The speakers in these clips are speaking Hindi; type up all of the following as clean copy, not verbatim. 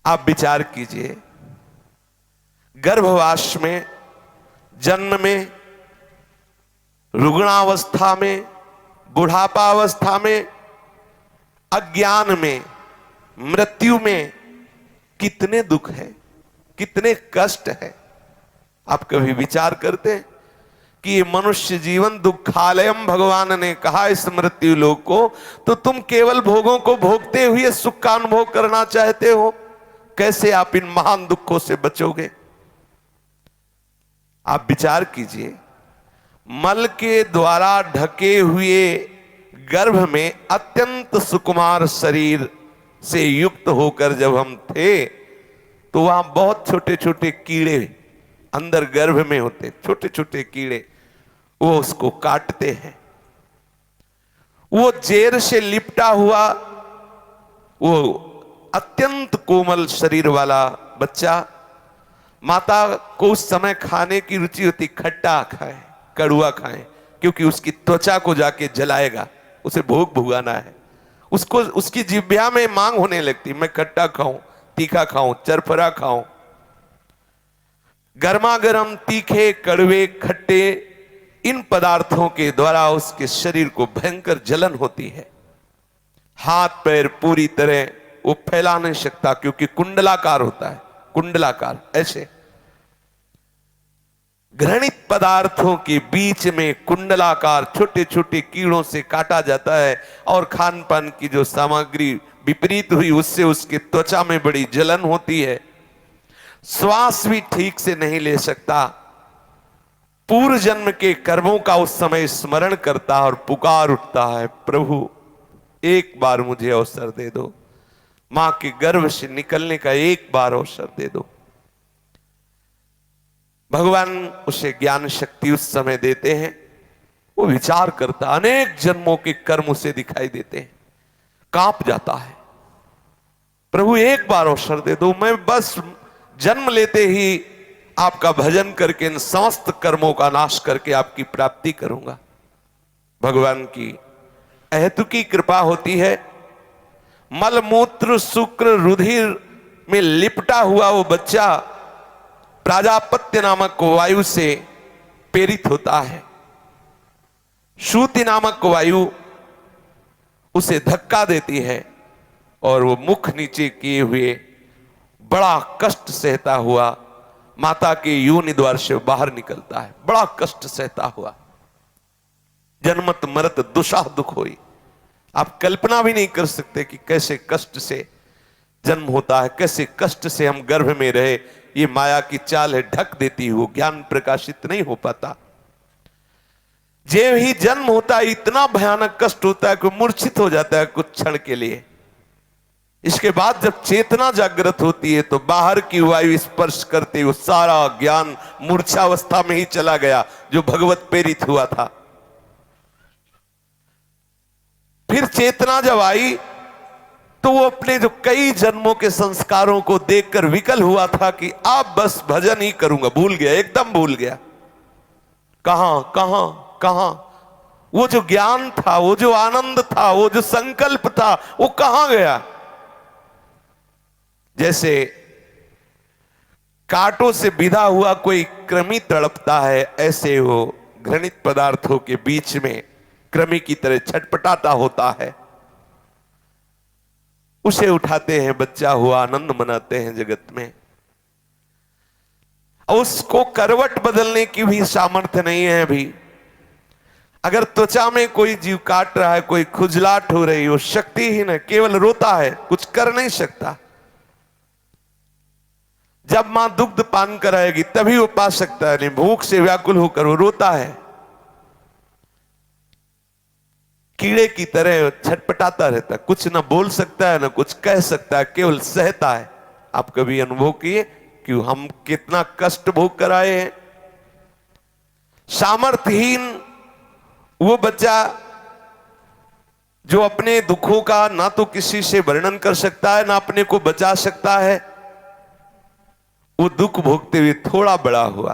आप विचार कीजिए, गर्भवास में, जन्म में, रुग्णावस्था में, बुढ़ापावस्था में, अज्ञान में, मृत्यु में कितने दुख है, कितने कष्ट है। आप कभी विचार करते हैं कि ये मनुष्य जीवन दुखालयम भगवान ने कहा इस मृत्यु लोक को, तो तुम केवल भोगों को भोगते हुए सुख का अनुभव करना चाहते हो, कैसे आप इन महान दुखों से बचोगे। आप विचार कीजिए, मल के द्वारा ढके हुए गर्भ में अत्यंत सुकुमार शरीर से युक्त होकर जब हम थे, तो वहां बहुत छोटे छोटे कीड़े अंदर गर्भ में होते, छोटे छोटे कीड़े, वो उसको काटते हैं। वो जेर से लिपटा हुआ वो अत्यंत कोमल शरीर वाला बच्चा, माता को उस समय खाने की रुचि होती, खट्टा खाए, कड़ुआ खाए, क्योंकि उसकी त्वचा को जाके जलाएगा, उसे भोग भुगाना है। उसको उसकी जिह्वा में मांग होने लगती, मैं खट्टा खाऊं, तीखा खाऊं, चरफरा खाऊं। गर्मा गर्म, तीखे, कड़वे, खट्टे इन पदार्थों के द्वारा उसके शरीर को भयंकर जलन होती है। हाथ पैर पूरी तरह वो फैला नहीं सकता, क्योंकि कुंडलाकार होता है, कुंडलाकार ऐसे घृणित पदार्थों के बीच में कुंडलाकार छोटे छोटे कीड़ों से काटा जाता है, और खान पान की जो सामग्री विपरीत हुई उससे उसकी त्वचा में बड़ी जलन होती है। श्वास भी ठीक से नहीं ले सकता। पूर्व जन्म के कर्मों का उस समय स्मरण करता और पुकार उठता है, प्रभु एक बार मुझे अवसर दे दो, मां के गर्भ से निकलने का एक बार अवसर दे दो। भगवान उसे ज्ञान शक्ति उस समय देते हैं। वो विचार करता, अनेक जन्मों के कर्म उसे दिखाई देते हैं, कांप जाता है, प्रभु एक बार अवसर दे दो, मैं बस जन्म लेते ही आपका भजन करके इन समस्त कर्मों का नाश करके आपकी प्राप्ति करूंगा। भगवान की अहेतुकी कृपा होती है। मलमूत्र शुक्र रुधिर में लिपटा हुआ वो बच्चा प्राजापत्य नामक वायु से प्रेरित होता है। श्रुति नामक वायु उसे धक्का देती है और वो मुख नीचे किए हुए बड़ा कष्ट सहता हुआ माता के योनि द्वार से बाहर निकलता है, बड़ा कष्ट सहता हुआ। जन्मत मरत दुषा दुख होई। आप कल्पना भी नहीं कर सकते कि कैसे कष्ट से जन्म होता है, कैसे कष्ट से हम गर्भ में रहे। ये माया की चाल है, ढक देती हो, ज्ञान प्रकाशित नहीं हो पाता। जब ही जन्म होता है इतना भयानक कष्ट होता है कि मूर्छित हो जाता है कुछ क्षण के लिए। इसके बाद जब चेतना जागृत होती है तो बाहर की वायु स्पर्श करते हुए सारा ज्ञान मूर्छावस्था में ही चला गया जो भगवत प्रेरित हुआ था। फिर चेतना जब आई तो वो अपने जो कई जन्मों के संस्कारों को देखकर विकल हुआ था कि अब बस भजन ही करूंगा, भूल गया, एकदम भूल गया। कहां कहां कहां वो जो ज्ञान था, वो जो आनंद था, वो जो संकल्प था, वो कहां गया। जैसे कांटों से बिधा हुआ कोई कृमि तड़पता है, ऐसे वो घृणित पदार्थों के बीच में कृमि की तरह छटपटाता होता है। उसे उठाते हैं, बच्चा हुआ, आनंद मनाते हैं जगत में। उसको करवट बदलने की भी सामर्थ्य नहीं है अभी। अगर त्वचा में कोई जीव काट रहा है, कोई खुजलाहट हो रही, वो शक्तिहीन है, केवल रोता है, कुछ कर नहीं सकता। जब मां दुग्ध पान कराएगी तभी वो पा सकता है, नहीं भूख से व्याकुल होकर वो रोता है। कीड़े की तरह छटपटाता रहता, कुछ ना बोल सकता है ना कुछ कह सकता है, केवल सहता है। आप कभी अनुभव किए कि हम कितना कष्ट भोग कर आए हैं। सामर्थ्यहीन वो बच्चा जो अपने दुखों का ना तो किसी से वर्णन कर सकता है ना अपने को बचा सकता है, वो दुख भोगते हुए थोड़ा बड़ा हुआ,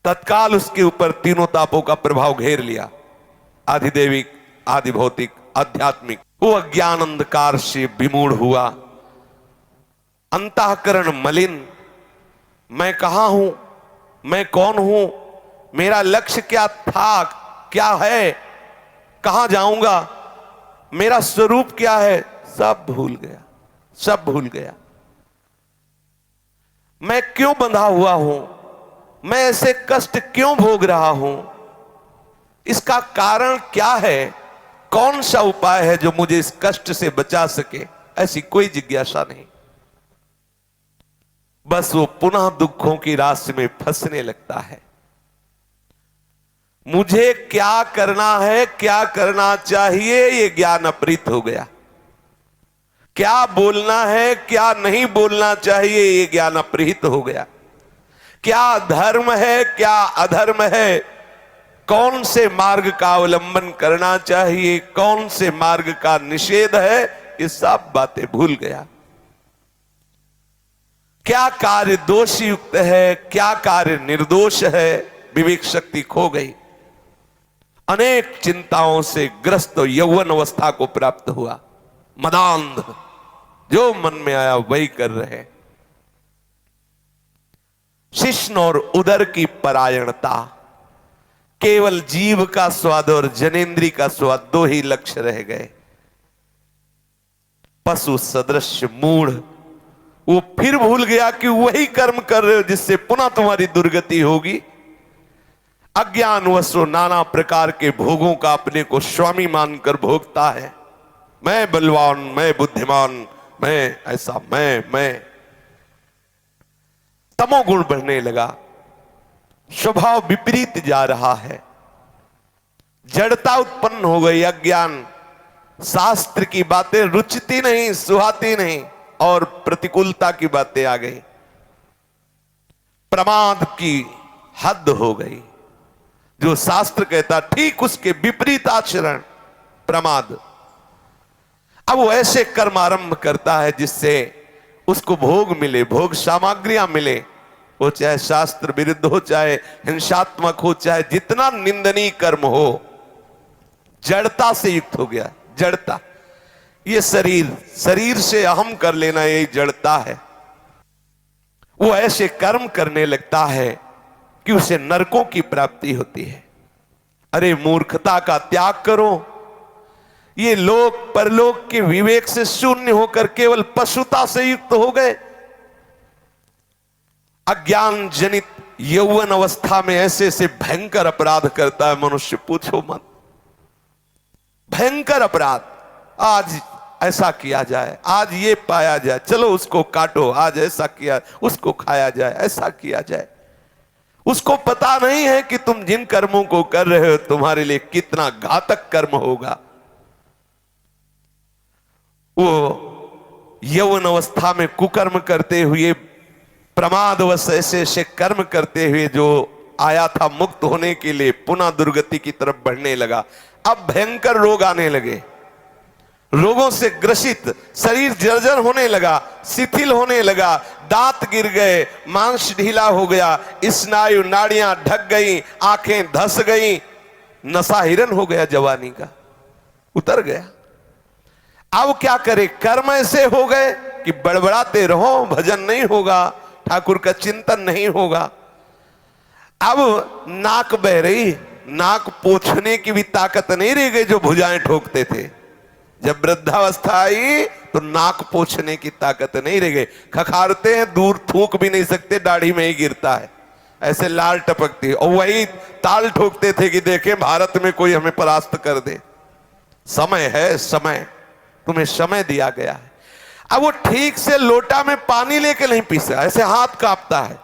तत्काल उसके ऊपर तीनों तापों का प्रभाव घेर लिया, आधिदैविक, आधि भौतिक, आध्यात्मिक। वो अज्ञान अंधकार से विमूढ़ हुआ, अंतःकरण मलिन। मैं कहां हूं, मैं कौन हूं, मेरा लक्ष्य क्या था, क्या है, कहां जाऊंगा, मेरा स्वरूप क्या है, सब भूल गया, सब भूल गया। मैं क्यों बंधा हुआ हूं, मैं ऐसे कष्ट क्यों भोग रहा हूं, इसका कारण क्या है, कौन सा उपाय है जो मुझे इस कष्ट से बचा सके, ऐसी कोई जिज्ञासा नहीं। बस वो पुनः दुखों की राशि में फंसने लगता है। मुझे क्या करना है, क्या करना चाहिए, ये ज्ञान अपहृत हो गया। क्या बोलना है, क्या नहीं बोलना चाहिए, ये ज्ञान अपहृत हो गया। क्या धर्म है, क्या अधर्म है, कौन से मार्ग का अवलंबन करना चाहिए, कौन से मार्ग का निषेध है, ये सब बातें भूल गया। क्या कार्य दोष युक्त है, क्या कार्य निर्दोष है, विवेक शक्ति खो गई। अनेक चिंताओं से ग्रस्त यौवन अवस्था को प्राप्त हुआ। मदांध, जो मन में आया वही कर रहे। शिश्न और उदर की परायणता, केवल जीव का स्वाद और जनेन्द्री का स्वाद, दो ही लक्ष्य रह गए। पशु सदृश मूढ़, वो फिर भूल गया कि वही कर्म कर रहे हो जिससे पुनः तुम्हारी दुर्गति होगी। अज्ञानवश नाना प्रकार के भोगों का अपने को स्वामी मानकर भोगता है। मैं बलवान, मैं बुद्धिमान, मैं ऐसा, मैं तमोगुण बढ़ने लगा, स्वभाव विपरीत जा रहा है, जड़ता उत्पन्न हो गई। अज्ञान, शास्त्र की बातें रुचती नहीं, सुहाती नहीं, और प्रतिकूलता की बातें आ गई। प्रमाद की हद हो गई। जो शास्त्र कहता ठीक उसके विपरीत आचरण, प्रमाद। अब वो ऐसे कर्म आरंभ करता है जिससे उसको भोग मिले, भोग सामग्रियां मिले, वो चाहे शास्त्र विरुद्ध हो, चाहे हिंसात्मक हो, चाहे जितना निंदनीय कर्म हो। जड़ता से युक्त हो गया, जड़ता। ये शरीर से अहम कर लेना, यही जड़ता है। वो ऐसे कर्म करने लगता है कि उसे नरकों की प्राप्ति होती है। अरे मूर्खता का त्याग करो। ये लोक परलोक के विवेक से शून्य होकर केवल पशुता से युक्त हो गए। अज्ञान जनित यौवन अवस्था में ऐसे ऐसे भयंकर अपराध करता है मनुष्य, पूछो मत। भयंकर अपराध, आज ऐसा किया जाए, आज ये पाया जाए, चलो उसको काटो, आज ऐसा किया, उसको खाया जाए, ऐसा किया जाए। उसको पता नहीं है कि तुम जिन कर्मों को कर रहे हो तुम्हारे लिए कितना घातक कर्म होगा। वो यौवन अवस्था में कुकर्म करते हुए, प्रमादवश ऐसे ऐसे कर्म करते हुए जो आया था मुक्त होने के लिए, पुनः दुर्गति की तरफ बढ़ने लगा। अब भयंकर रोग आने लगे, रोगों से ग्रसित शरीर जर्जर होने लगा, शिथिल होने लगा, दांत गिर गए, मांस ढीला हो गया, स्नायु नाड़ियां ढक गई, आंखें धस गई, नशा हिरन हो गया, जवानी का उतर गया। अब क्या करे, कर्म ऐसे हो गए कि बड़बड़ाते रहो, भजन नहीं होगा, ठाकुर का चिंतन नहीं होगा। अब नाक बह रही, नाक पोंछने की भी ताकत नहीं रह गई जो भुजाएं ठोकते थे। जब वृद्धावस्था आई तो नाक पोंछने की ताकत नहीं रह गई। खखारते हैं, दूर थूक भी नहीं सकते, दाढ़ी में ही गिरता है, ऐसे लाल टपकती है। और वही ताल ठोकते थे कि देखें भारत में कोई हमें परास्त कर दे। समय है, समय, तुम्हें समय दिया गया है। अब वो ठीक से लोटा में पानी लेके नहीं पीसा, ऐसे हाथ कांपता है।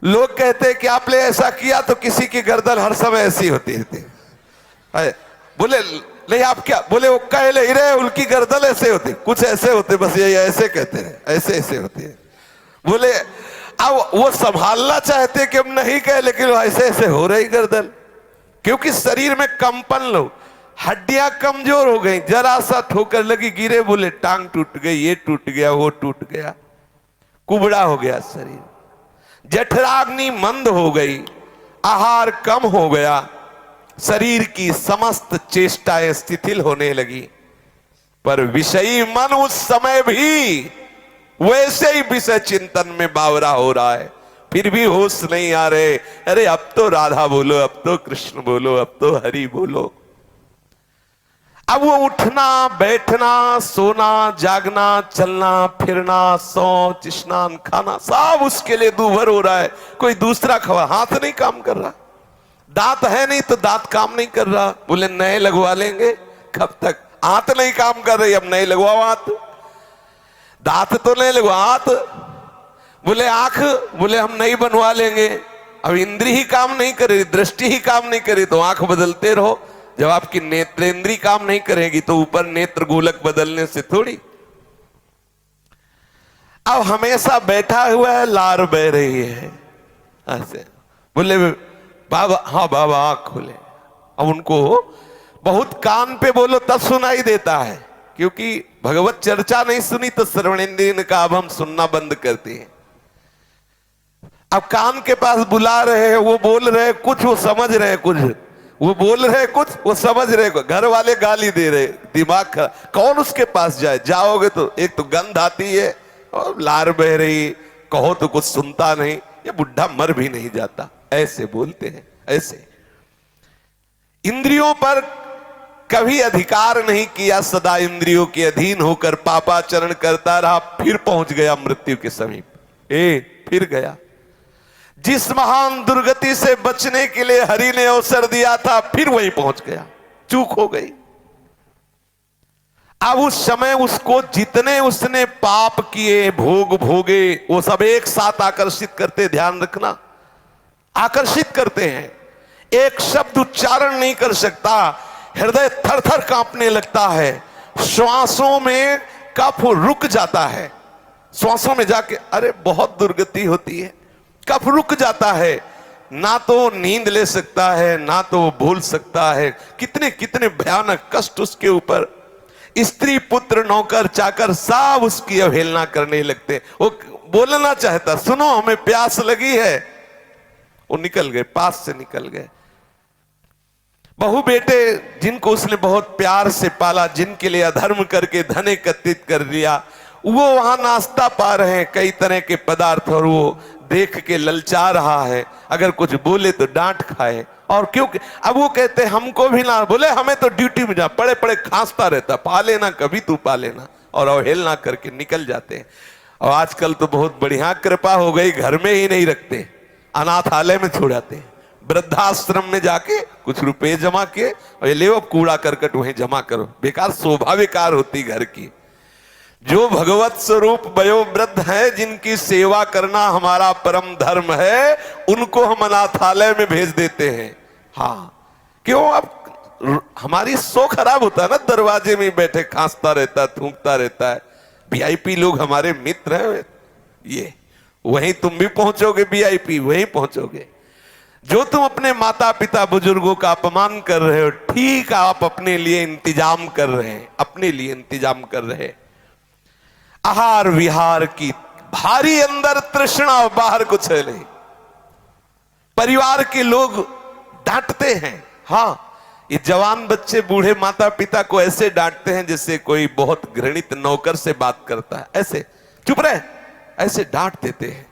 लोग कहते हैं कि आपने ऐसा किया तो किसी की गर्दन हर समय ऐसी होती है। बोले नहीं आप क्या, बोले वो कह ले रहे उनकी गर्दन ऐसे होती, कुछ ऐसे होते, बस ये ऐसे कहते हैं, ऐसे ऐसे होती है। बोले अब वो संभालना चाहते कि हम नहीं कहे, लेकिन ऐसे ऐसे हो रही गर्दन, क्योंकि शरीर में कंपन लो, हड्डियां कमजोर हो गई, जरा सा ठोकर लगी गिरे, बोले टांग टूट गई, ये टूट गया, वो टूट गया, कुबड़ा हो गया शरीर, जठराग्नि मंद हो गई, आहार कम हो गया, शरीर की समस्त चेष्टाएं शिथिल होने लगी। पर विषयी मन उस समय भी वैसे ही विषय चिंतन में बावरा हो रहा है, फिर भी होश नहीं आ रहे। अरे अब तो राधा बोलो, अब तो कृष्ण बोलो, अब तो हरि बोलो। अब वो उठना बैठना सोना जागना चलना फिरना शौच स्नान खाना सब उसके लिए दूभर हो रहा है। कोई दूसरा खबर, हाथ नहीं काम कर रहा, दांत है नहीं तो दांत काम नहीं कर रहा, बोले नए लगवा लेंगे। कब तक? हाथ नहीं काम कर रही, अब नए लगवाओ हाथ। दांत तो नहीं लगवा हाथ। बोले आंख, बोले हम नहीं बनवा लेंगे। अब इंद्री ही काम नहीं करे, दृष्टि ही काम नहीं करे तो आंख बदलते रहो। जब आपकी नेत्रेंद्री काम नहीं करेगी तो ऊपर नेत्र गोलक बदलने से थोड़ी। अब हमेशा बैठा हुआ है, लार बह रही है ऐसे। बोले बाबा, हाँ बाबा आंख खोले। अब उनको बहुत कान पे बोलो तब सुनाई देता है, क्योंकि भगवत चर्चा नहीं सुनी तो श्रवणेंद्रिय ने कहा अब हम सुनना बंद करते हैं। अब कान के पास बुला रहे हैं, वो बोल रहे कुछ, वो समझ रहे कुछ, वो बोल रहे कुछ, वो समझ रहे कुछ। घर वाले गाली दे रहे, दिमाग खराब, कौन उसके पास जाए? जाओगे तो एक तो गंध आती है और लार बह रही, कहो तो कुछ सुनता नहीं, ये बुढ़ा मर भी नहीं जाता। ऐसे बोलते हैं। ऐसे इंद्रियों पर कभी अधिकार नहीं किया, सदा इंद्रियों के अधीन होकर पापाचरण करता रहा, फिर पहुंच गया मृत्यु के समीप। फिर गया। जिस महान दुर्गति से बचने के लिए हरि ने अवसर दिया था, फिर वहीं पहुंच गया, चूक हो गई। अब उस समय उसको जितने उसने पाप किए, भोग भोगे, वो सब एक साथ आकर्षित करते, ध्यान रखना, आकर्षित करते हैं। एक शब्द उच्चारण नहीं कर सकता, हृदय थर थर कांपने लगता है, श्वासों में कफ रुक जाता है, श्वासों में जाके अरे बहुत दुर्गति होती है, कफ रुक जाता है, ना तो नींद ले सकता है ना तो बोल सकता है। कितने कितने भयानक कष्ट उसके ऊपर। स्त्री पुत्र नौकर चाकर सब उसकी अवहेलना करने लगते। वो बोलना चाहता, सुनो हमें प्यास लगी है, वो निकल गए, पास से निकल गए। बहु बेटे जिनको उसने बहुत प्यार से पाला, जिनके लिए अधर्म करके धन एकत्रित कर लिया, वो वहां नाश्ता पा रहे हैं कई तरह के पदार्थ, और वो देख के ललचा रहा है, अगर कुछ बोले तो डांट खाए। और क्योंकि अब वो कहते हमको भी ना, बोले हमें तो ड्यूटी में जा, पड़े पड़े खांसता रहता, पा लेना कभी तू पा लेना, और अवहेलना करके निकल जाते हैं। और आजकल तो बहुत बढ़िया कृपा हो गई, घर में ही नहीं रखते, अनाथालय में छोड़ाते हैं, वृद्धाश्रम में जाके कुछ रुपए जमा किए और ये ले अब कूड़ा करकट वहीं जमा करो। बेकार शोभा बेकार होती घर की। जो भगवत स्वरूप वयोवृद्ध हैं, जिनकी सेवा करना हमारा परम धर्म है, उनको हम अनाथालय में भेज देते हैं। हाँ क्यों? अब हमारी सो खराब होता है ना, दरवाजे में बैठे खांसता रहता है, थूकता रहता है। वीआईपी लोग हमारे मित्र हैं, ये वहीं तुम भी पहुंचोगे, वीआईपी वहीं पहुंचोगे। जो तुम अपने माता पिता बुजुर्गों का अपमान कर रहे हो, ठीक आप अपने लिए इंतजाम कर रहे हैं, अपने लिए इंतजाम कर रहे हैं। आहार विहार की भारी अंदर तृष्णा और बाहर कुछ है नहीं। परिवार के लोग डांटते हैं। हाँ, ये जवान बच्चे बूढ़े माता पिता को ऐसे डांटते हैं जैसे कोई बहुत घृणित नौकर से बात करता है, ऐसे चुप रहे, ऐसे डांट देते हैं।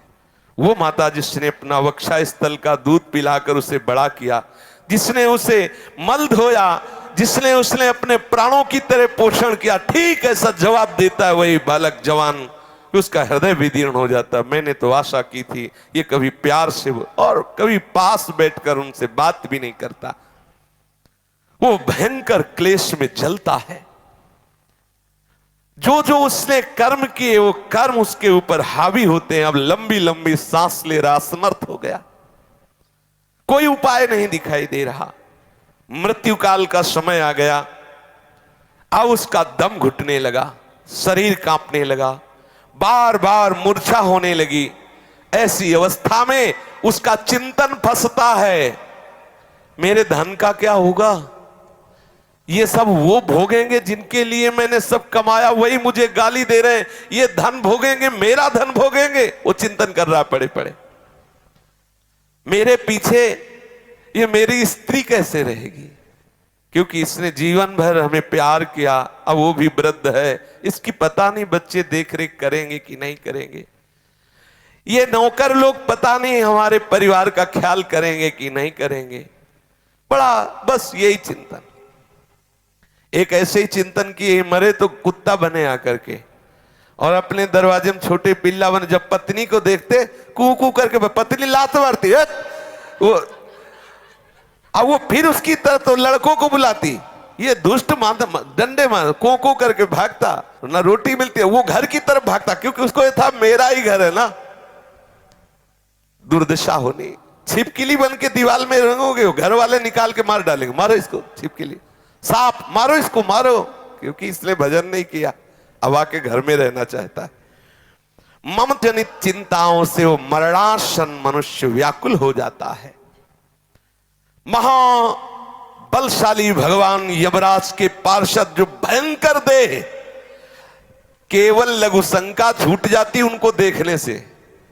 वो माता जिसने अपना वक्षा स्थल का दूध पिलाकर उसे बड़ा किया, जिसने उसे मल धोया, जिसने उसने अपने प्राणों की तरह पोषण किया, ठीक ऐसा जवाब देता है वही बालक जवान, उसका हृदय विदीर्ण हो जाता। मैंने तो आशा की थी ये कभी प्यार से और कभी पास बैठकर उनसे बात भी नहीं करता। वो भयंकर क्लेश में जलता है। जो जो उसने कर्म किए वो कर्म उसके ऊपर हावी होते हैं। अब लंबी लंबी सांस ले रहा, असमर्थ हो गया, कोई उपाय नहीं दिखाई दे रहा। मृत्यु काल का समय आ गया। अब उसका दम घुटने लगा, शरीर कांपने लगा, बार बार मूर्छा होने लगी। ऐसी अवस्था में उसका चिंतन फंसता है, मेरे धन का क्या होगा? ये सब वो भोगेंगे जिनके लिए मैंने सब कमाया, वही मुझे गाली दे रहे हैं। ये धन भोगेंगे, मेरा धन भोगेंगे। वो चिंतन कर रहा पड़े पड़े, मेरे पीछे ये मेरी स्त्री कैसे रहेगी? क्योंकि इसने जीवन भर हमें प्यार किया, अब वो भी वृद्ध है, इसकी पता नहीं बच्चे देख रेख करेंगे कि नहीं करेंगे। ये नौकर लोग पता नहीं हमारे परिवार का ख्याल करेंगे कि नहीं करेंगे। बड़ा बस यही चिंतन, एक ऐसे ही चिंतन किए मरे तो कुत्ता बने आकर के, और अपने दरवाजे में छोटे पिल्ला बने, जब पत्नी को देखते कू कू करके पत्नी लात मारती है वो, अब वो फिर उसकी तरह तो लड़कों को बुलाती, ये दुष्ट डंडे मार को को करके भागता, ना रोटी मिलती है वो घर की तरफ भागता, क्योंकि उसको ये था मेरा ही घर है ना। दुर्दशा होनी, छिपकली बन के दीवार में रंगोगे, घर वाले निकाल के मार डालेंगे, मारो इसको छिपकली, सांप मारो इसको मारो, क्योंकि इसने भजन नहीं किया, अब आके घर में रहना चाहता है। मम जनित चिंताओं से वो मरणासन मनुष्य व्याकुल हो जाता है। महाबलशाली भगवान यमराज के पार्षद जो भयंकर दे, केवल लघु शंका छूट जाती उनको देखने से,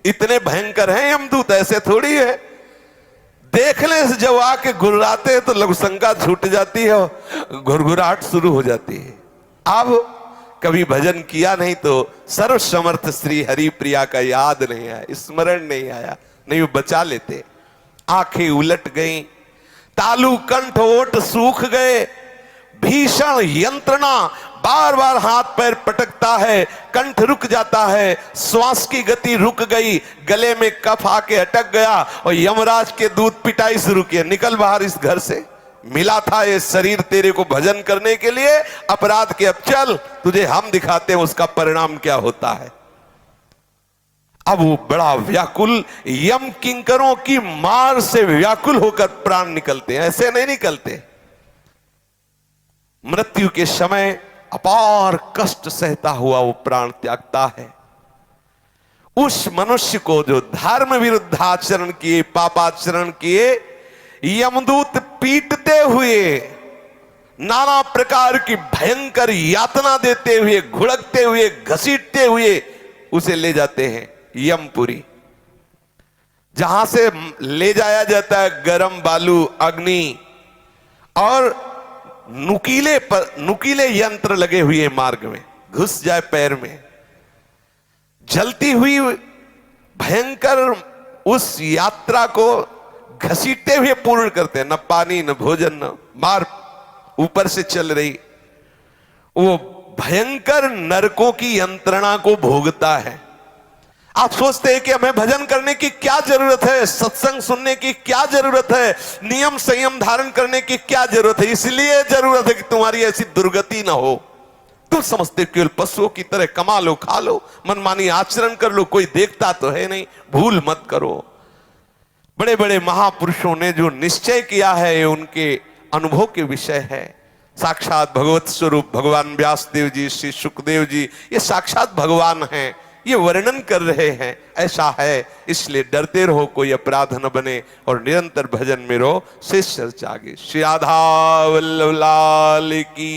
इतने भयंकर हैं यमदूत, ऐसे थोड़ी है, देखने से जब आके घुर्राते हैं तो लघु शंका छूट जाती है, घुरघुराहट शुरू हो जाती है। अब कभी भजन किया नहीं तो सर्व समर्थ श्री हरि प्रिया का याद नहीं आया, स्मरण नहीं आया, नहीं वो बचा लेते। आंखें उलट गई, तालु कंठ ओठ सूख गए, भीषण यंत्रणा, बार बार हाथ पैर पटकता है, कंठ रुक जाता है, श्वास की गति रुक गई, गले में कफ आके अटक गया, और यमराज के दूत पिटाई शुरू किए, निकल बाहर इस घर से, मिला था ये शरीर तेरे को भजन करने के लिए, अपराध के अब चल, तुझे हम दिखाते हैं उसका परिणाम क्या होता है। अब वो बड़ा व्याकुल, यम किंकरों की मार से व्याकुल होकर प्राण निकलते हैं, ऐसे नहीं निकलते। मृत्यु के समय अपार कष्ट सहता हुआ वो प्राण त्यागता है। उस मनुष्य को जो धर्म विरुद्ध आचरण किए, पापाचरण किए, यमदूत पीटते हुए, नाना प्रकार की भयंकर यातना देते हुए, घुड़कते हुए, घसीटते हुए उसे ले जाते हैं यमपुरी, जहां से ले जाया जाता है गरम बालू, अग्नि और नुकीले यंत्र लगे हुए, मार्ग में घुस जाए पैर में, जलती हुई भयंकर उस यात्रा को घसीटते हुए पूर्ण करते हैं, न पानी न भोजन न मार, ऊपर से चल रही वो भयंकर नरकों की यंत्रणा को भोगता है। आप सोचते हैं कि हमें भजन करने की क्या जरूरत है, सत्संग सुनने की क्या जरूरत है, नियम संयम धारण करने की क्या जरूरत है? इसलिए जरूरत है कि तुम्हारी ऐसी दुर्गति ना हो। तुम समझते हो केवल पशुओं की तरह कमा लो, खा लो, मनमानी आचरण कर लो, कोई देखता तो है नहीं, भूल मत करो। बड़े बड़े महापुरुषों ने जो निश्चय किया है ये उनके अनुभव के विषय है। साक्षात भगवत स्वरूप भगवान व्यासदेव जी, श्री सुखदेव जी, ये साक्षात भगवान हैं, ये वर्णन कर रहे हैं। ऐसा है, इसलिए डरते रहो, कोई अपराध न बने, और निरंतर भजन में रहो। शेष चर्चा आगे। श्री राधा वल्लभ लाल की।